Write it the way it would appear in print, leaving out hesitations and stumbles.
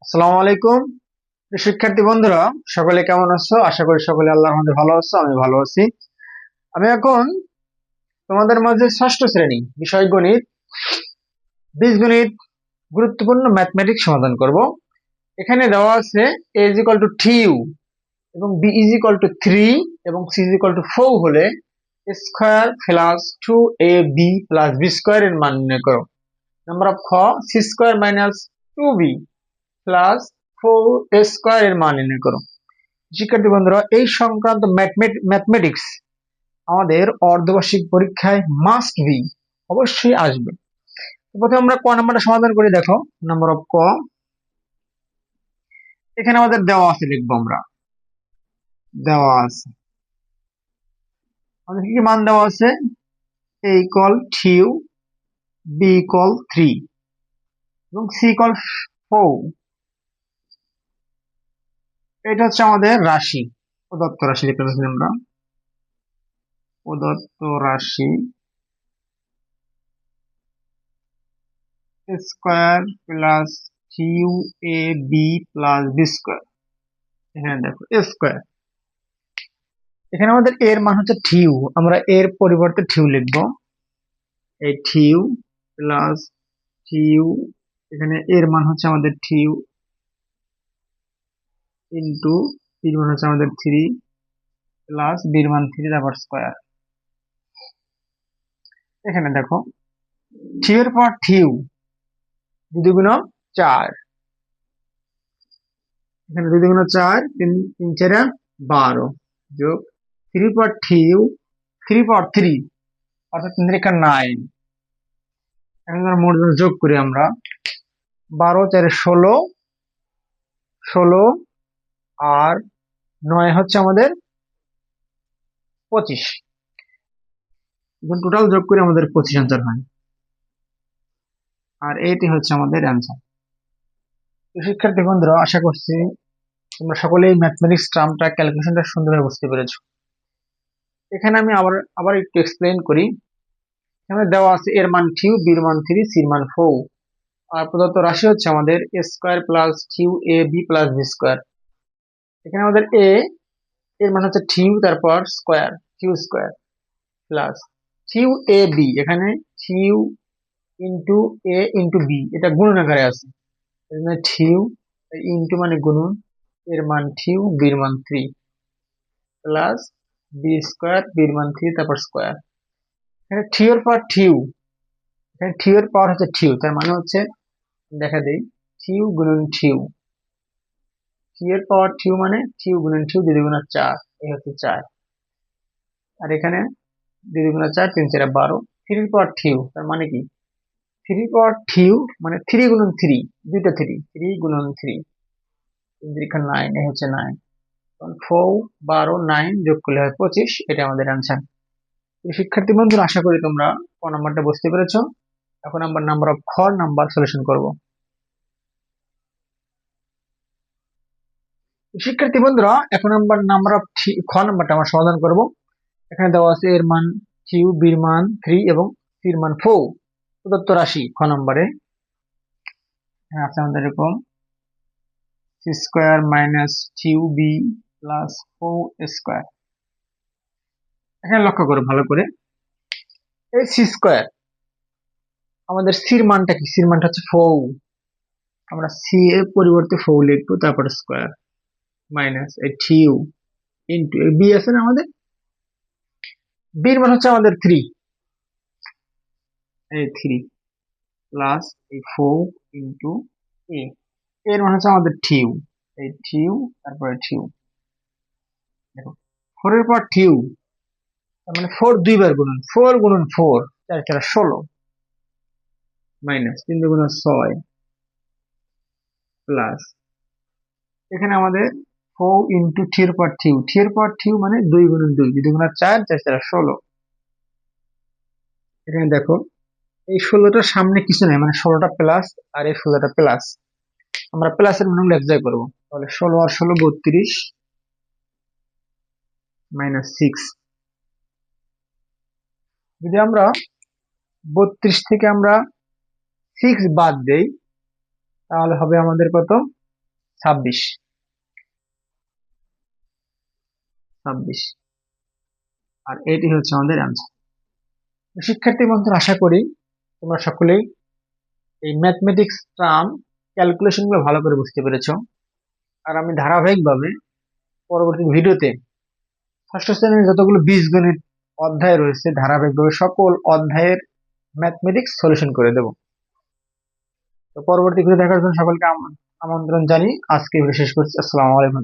আসসালামু আলাইকুম। শিক্ষার্থী বন্ধুরা, সকলে কেমন আছো? আশা করি সকলে আল্লাহর রহমতে ভালো আছো। আমি ভালো আছি। আমি এখন তোমাদের মাঝে ষষ্ঠ শ্রেণী বিষয় গণিত, বীজগণিত, গুরুত্বপূর্ণ ম্যাথমেটিক্স সমাধান করব। এখানে দেওয়া আছে a is equal to 2 এবং b is equal to 3 এবং c is equal to 4 হলে square plus 2ab plus b square এর মান নির্ণয় করো। নাম্বার অফ খ c square minus 2b plus 4a square এর মান নির্ণয় করো। শিক্ষার্থী বন্ধুরা, এই সংক্রান্ত ম্যাথমেটিক্স আমাদের অর্ধবার্ষিক পরীক্ষায় মাস্ট বি, অবশ্যই আসবে। প্রথমে আমরা ক নাম্বারটা সমাধান করে দেখো। নাম্বার অফ ক, এখানে আমাদের দেওয়া আছে, লিখবো আমরা। দেওয়া আছে আমাদের কি কি মান দেওয়া আছে? a ইকুয়াল 2, b ইকুয়াল 3 এবং c ইকুয়াল 4। এটা হচ্ছে আমাদের রাশি, প্রদত্ত রাশি লিখতে পারছি আমরা। প্রদত্ত রাশি square plus 2ab plus b square. এখানে দেখো স্কয়ার, এখানে আমাদের এর মান হচ্ছে থিউ, আমরা এর পরিবর্তে থিউ লিখবো। এই থিউ প্লাস থিউ, এখানে এর মান হচ্ছে আমাদের থিউ ইন্টু এর মান হচ্ছে আমাদের 3 প্লাস বির মান 3 তারপর স্কয়ার। এখানে দেখো থিউ এর পর থিউ, 2 দুগুণ 4, এখানে 2 দুগুণ 4, 3 3 4 12 যোগ 3 পর থিউ, 3 পর 3 অর্থাৎ 3 3 9। এখন আমরা মোট যোগ করি আমরা। 12 4 16, 16 আর 9 হচ্ছে আমাদের 25। টোটাল যোগ করে আমাদের 25 আনসার হয়, আর এটি হচ্ছে আমাদের অ্যান্সার। তো শিক্ষার্থী বন্ধুরা, আশা করছি তোমরা সকলেই ম্যাথমেটিক্স টার্মটা, ক্যালকুলেশনটা সুন্দরভাবে বুঝতে পেরেছো। এখানে আমি আবার আবার একটু এক্সপ্লেইন করি। এখানে দেওয়া আছে এর মান 2, বির মান 3, সির মান 4, আর প্রদত্ত রাশি হচ্ছে আমাদের a square plus 2ab plus b square. এখানে আমাদের a এর মান হচ্ছে 2, তারপর স্কয়ার 2 স্কয়ার প্লাস 2ab, এখানে 2 ইন্টু a ইন্টু b, এটা গুণন আকারে আছে। এখানে 2 ইন্টু মানে গুণন, এর মান 2, বির মান 3 প্লাস বি স্কয়ার, বির মান 3 তারপর স্কয়ার। এখানে 3 এর পর 2, এখানে 2 এর পাওয়ার হচ্ছে 2, তার মানে হচ্ছে দেখা দেই 2 গুণন 2, 3 এর পাওয়ার 2 মানে 2 গুণন 2, 2 গুণন 4, এই হচ্ছে 4। আর এখানে 2 গুণন 4, 3 4 12, 3 এর পাওয়ার 2, তার মানে কি 3 এর পাওয়ার 2 মানে 3 গুণন 3, দুইটা 3, 3 গুণন 3, 3 3 9, এই হচ্ছে 9। 4 12 9 যোগ করলে হয় 25, এটা আমাদের অ্যান্সার। শিক্ষার্থী বন্ধুরা, আশা করি তোমরা ক নাম্বারটা বুঝতে পেরেছো। এখন আমরা নাম্বার অফ খ নাম্বার সলিউশন করব। শিক্ষার্থী বন্ধুরা, এখন আমরা নাম্বার অফ খ নাম্বারটা আমরা সমাধান করব। এখানে দেওয়া আছে এর মান 2, বির মান 3 এবং সির মান 4, প্রদত্ত রাশি খ নম্বরে। এখানে আছে আমাদের এরকম C square minus 2b plus 4 square. এখানে লক্ষ্য করো ভালো করে, এই সি স্কয়ার, আমাদের সির মানটা কি? সির মানটা হচ্ছে 4, আমরা সি এর পরিবর্তে 4 লিখবো, তারপর স্কয়ার মাইনাস এই 2 ইন্টু এই বি আছে না আমাদের, বির মান হচ্ছে আমাদের 3, এই 3 প্লাস এই 4 ইন্টু এ, এর মান হচ্ছে আমাদের 2, এই 2 তারপরে 2। দেখো 4 এর পর 2, তার মানে 4 দুইবার গুণন, 4 গুণন 4, 4 4 16 মাইনাস 3 গুণন 6 প্লাস এখানে আমাদের 4 ইন্টু 3 এর পর 2, 3 এর পর 2 মানে 2 গুণন 2, 2 গুণন 4, 4 4 16। এখানে দেখো এই 16টার সামনে কিছু নাই, মানে 16টা প্লাস আর এই 16টা প্লাস, আমরা প্লাসের মানগুলো এক্সাই করবো। তাহলে 16 আর 16 32 মাইনাস 6। যদি আমরা 32 থেকে আমরা 6 বাদ দেই, তাহলে হবে আমাদের কত? 26। 26, আর এটি হচ্ছে আমাদের অ্যান্সার। শিক্ষার্থী বন্ধুরা, আশা করি তোমরা সকলেই এই ম্যাথমেটিক্স টার্ম ক্যালকুলেশন গুলো ভালো করে বুঝতে পেরেছো। আর আমি ধারাবাহিকভাবে পরবর্তী ভিডিওতে ষষ্ঠ শ্রেণীর যতগুলো বীজগণিত অধ্যায় রয়েছে ধারাবাহিকভাবে সকল অধ্যায়ের ম্যাথমেটিক্স সলিউশন করে দেব। তো পরবর্তী ভিডিও দেখার জন্য সকলকে আমন্ত্রণ জানিয়ে আজকে ভিডিও শেষ করছি। আসসালামু আলাইকুম।